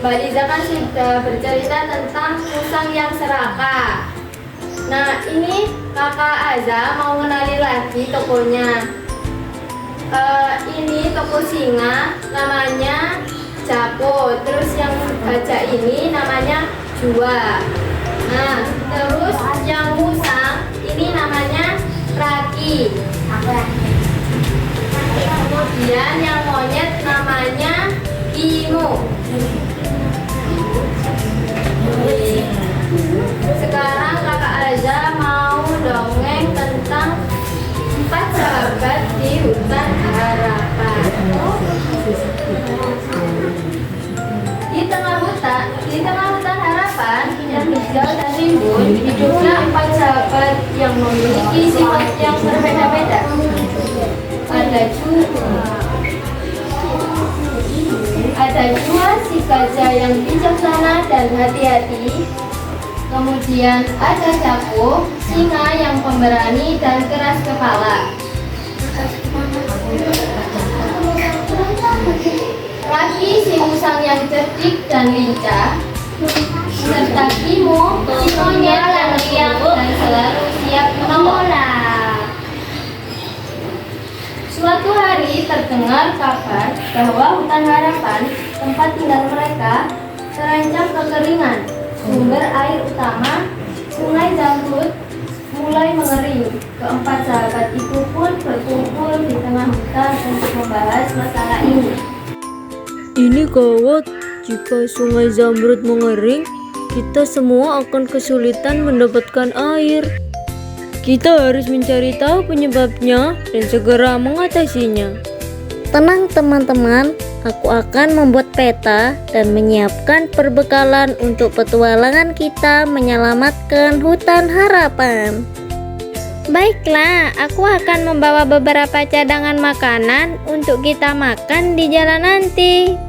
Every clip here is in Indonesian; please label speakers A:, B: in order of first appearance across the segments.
A: Mbak Liza kan sudah bercerita tentang musang yang serakah. Nah, ini Kakak Aza mau kenali lagi tokonya. Ini toko singa namanya Jako. Terus yang gajah ini namanya Jua. Nah, terus yang musang ini namanya Raki. Kemudian yang monyet namanya Bimo. Sekarang Kakak Aza mau dongeng tentang 4 sahabat di hutan harapan. Di tengah hutan harapan yang hijau dan rimbun, hiduplah 4 sahabat yang memiliki sifat yang berbeda-beda. Ada Jua si gajah yang bijaksana dan hati-hati. Kemudian ada Jako, singa yang pemberani dan keras kepala. Raki si musang yang cerdik dan lincah. Serta Bimo si monyet yang riang dan selalu siap menolong. Suatu hari terdengar kabar bahwa hutan harapan, tempat tinggal mereka, terancam kekeringan. Sumber air utama, Sungai Zamrud, mulai mengering. Keempat sahabat itu pun berkumpul di tengah hutan untuk membahas masalah ini.
B: Ini gawat, jika Sungai Zamrud mengering, kita semua akan kesulitan mendapatkan air. Kita harus mencari tahu penyebabnya dan segera mengatasinya.
C: Tenang teman-teman, aku akan membuat peta dan menyiapkan perbekalan untuk petualangan kita menyelamatkan hutan harapan. Baiklah, aku akan membawa beberapa cadangan makanan untuk kita makan di jalan nanti.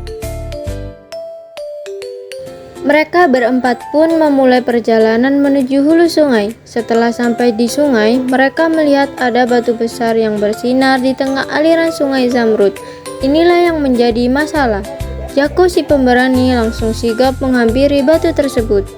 B: Mereka berempat pun memulai perjalanan menuju hulu sungai. Setelah sampai di sungai, mereka melihat ada batu besar yang bersinar di tengah aliran Sungai Zamrud. Inilah yang menjadi masalah. Jako si pemberani langsung sigap menghampiri batu tersebut.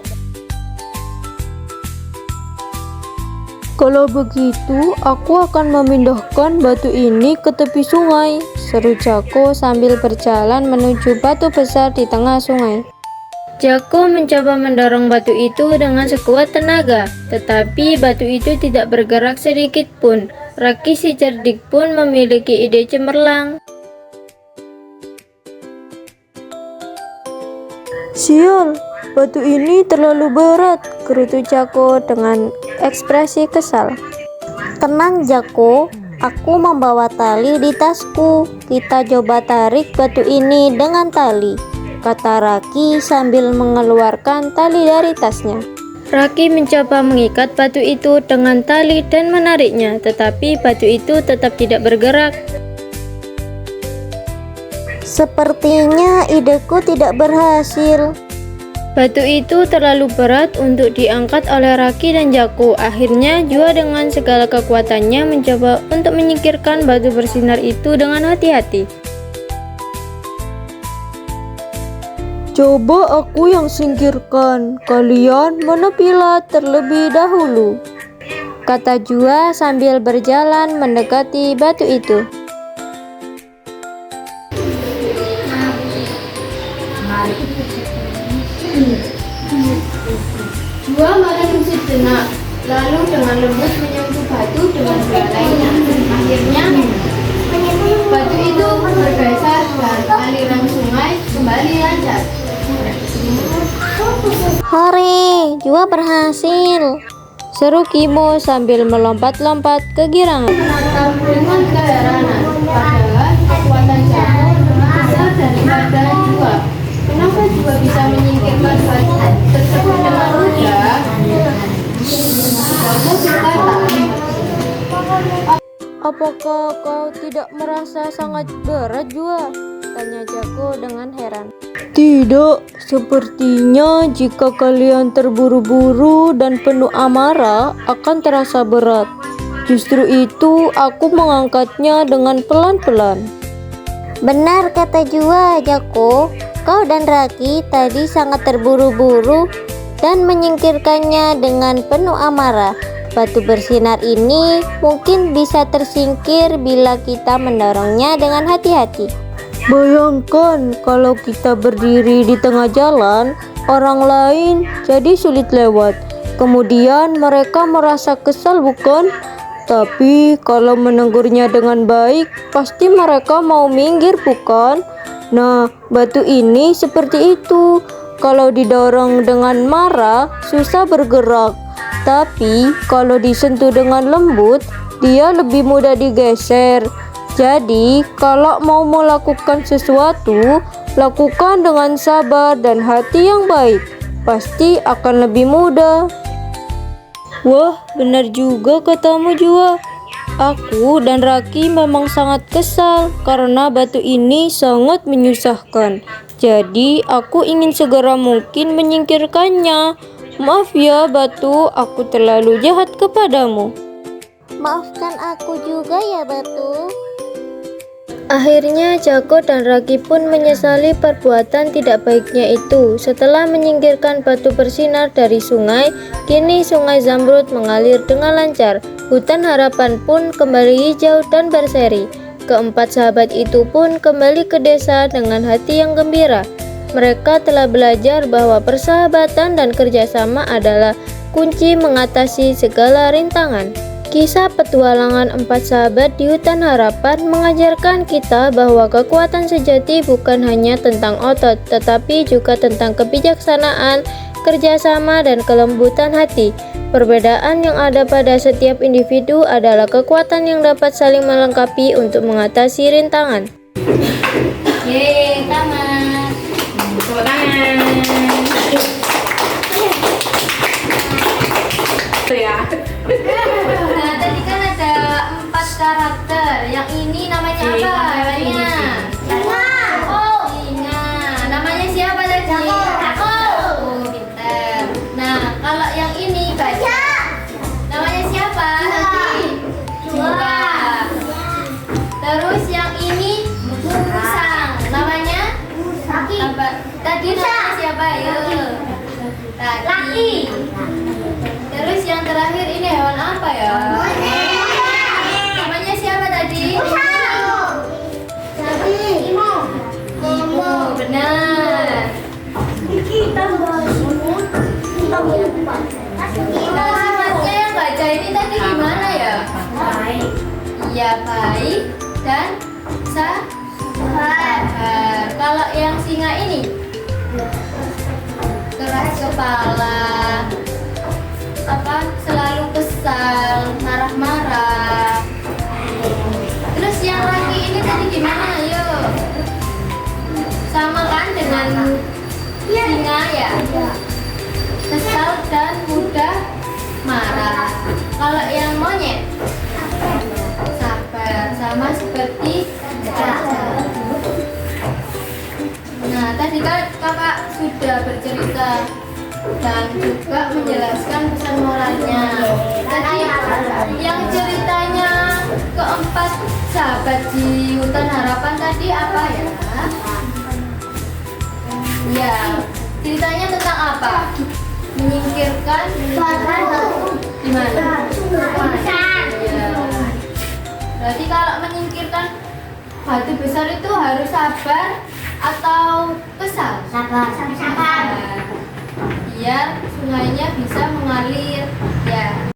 B: Kalau begitu, aku akan memindahkan batu ini ke tepi sungai, seru Jako sambil berjalan menuju batu besar di tengah sungai. Jako mencoba mendorong batu itu dengan sekuat tenaga, tetapi batu itu tidak bergerak sedikit pun. Raki si cerdik pun memiliki ide cemerlang. Sial, batu ini terlalu berat, gerutu Jako dengan ekspresi kesal.
C: Tenang Jako, aku membawa tali di tasku. Kita coba tarik batu ini dengan tali, kata Raki sambil mengeluarkan tali dari tasnya.
B: Raki mencoba mengikat batu itu dengan tali dan menariknya, tetapi batu itu tetap tidak bergerak.
C: Sepertinya ideku tidak berhasil.
B: Batu itu terlalu berat untuk diangkat oleh Raki dan Jako. Akhirnya Jua dengan segala kekuatannya mencoba untuk menyingkirkan batu bersinar itu dengan hati-hati. Coba aku yang singkirkan, kalian menepilah terlebih dahulu, kata Jua sambil berjalan mendekati batu itu.
A: Jua merenung sejenak, lalu dengan lembut menyentuh batu dengan belalainya. Akhirnya batu itu bergeser dan aliran sungai kembali lancar.
C: Hore, Jua berhasil,
B: seru Kimo sambil melompat-lompat kegirangan.
A: Menatap dengan keheranan, padahal kekuatan Jako lebih besar daripada Jua. Kenapa Jua bisa menyingkirkan batu tersebut dengan mudah? Jako berkata,
B: Apakah kau tidak merasa sangat berat Jua? Tanya Jako dengan heran. Tidak, sepertinya jika kalian terburu-buru dan penuh amarah akan terasa berat. Justru itu aku mengangkatnya dengan pelan-pelan.
C: Benar kata Jua, Jako. Joko dan Raki tadi sangat terburu-buru dan menyingkirkannya dengan penuh amarah. Batu bersinar ini mungkin bisa tersingkir bila kita mendorongnya dengan hati-hati.
B: Bayangkan kalau kita berdiri di tengah jalan, orang lain jadi sulit lewat. Kemudian mereka merasa kesal, bukan? Tapi kalau menegurnya dengan baik, pasti mereka mau minggir, bukan? Nah, batu ini seperti itu. Kalau didorong dengan marah, susah bergerak. Tapi kalau disentuh dengan lembut, dia lebih mudah digeser. Jadi, kalau mau melakukan sesuatu, lakukan dengan sabar dan hati yang baik. Pasti akan lebih mudah. Wah, benar juga katamu, Jua. Aku dan Raki memang sangat kesal karena batu ini sangat menyusahkan. Jadi, aku ingin segera mungkin menyingkirkannya. Maaf ya, Batu, aku terlalu jahat kepadamu.
C: Maafkan aku juga ya, Batu.
B: Akhirnya Joko dan Raki pun menyesali perbuatan tidak baiknya itu. Setelah menyingkirkan batu bersinar dari sungai, kini sungai Zamrud mengalir dengan lancar. Hutan harapan pun kembali hijau dan berseri. Keempat sahabat itu pun kembali ke desa dengan hati yang gembira. Mereka telah belajar bahwa persahabatan dan kerjasama adalah kunci mengatasi segala rintangan. Kisah petualangan empat sahabat di hutan harapan mengajarkan kita bahwa kekuatan sejati bukan hanya tentang otot, tetapi juga tentang kebijaksanaan, kerjasama, dan kelembutan hati. Perbedaan yang ada pada setiap individu adalah kekuatan yang dapat saling melengkapi untuk mengatasi rintangan.
A: Yeay, tamat. Tepuk tangan. Nah, tadi kan ada 4 karakter. Yang ini namanya apa? Namanya Singa. Namanya siapa tadi? Aku. Oh, pintar. Nah, kalau yang ini baca. Namanya siapa tadi? Jua. Terus yang ini musang. Namanya? Apa? Tadi namanya siapa? Ayo. Laki. Terus yang terakhir ini hewan apa ya? Namanya siapa tadi? Imo. Imo, benar. Nah, sifatnya yang baca ini tadi gimana ya? Iya, baik dan sabar. Kalau yang singa ini keras kepala, selalu kesal, marah-marah. Terus yang laki ini tadi gimana? Ayo, sama kan dengan singa ya? Kesal dan mudah marah. Kalau yang monyet sabar, sama seperti gajah. Nah, tadi kan kakak sudah bercerita dan juga menjelaskan pesan moralnya. Tadi yang ceritanya keempat sahabat di hutan harapan tadi apa ya? Ya, ceritanya tentang apa? Menyingkirkan gimana? Ya. Berarti kalau menyingkirkan batu besar itu harus sabar atau kesal? Sabar. Biar sungainya bisa mengalir ya.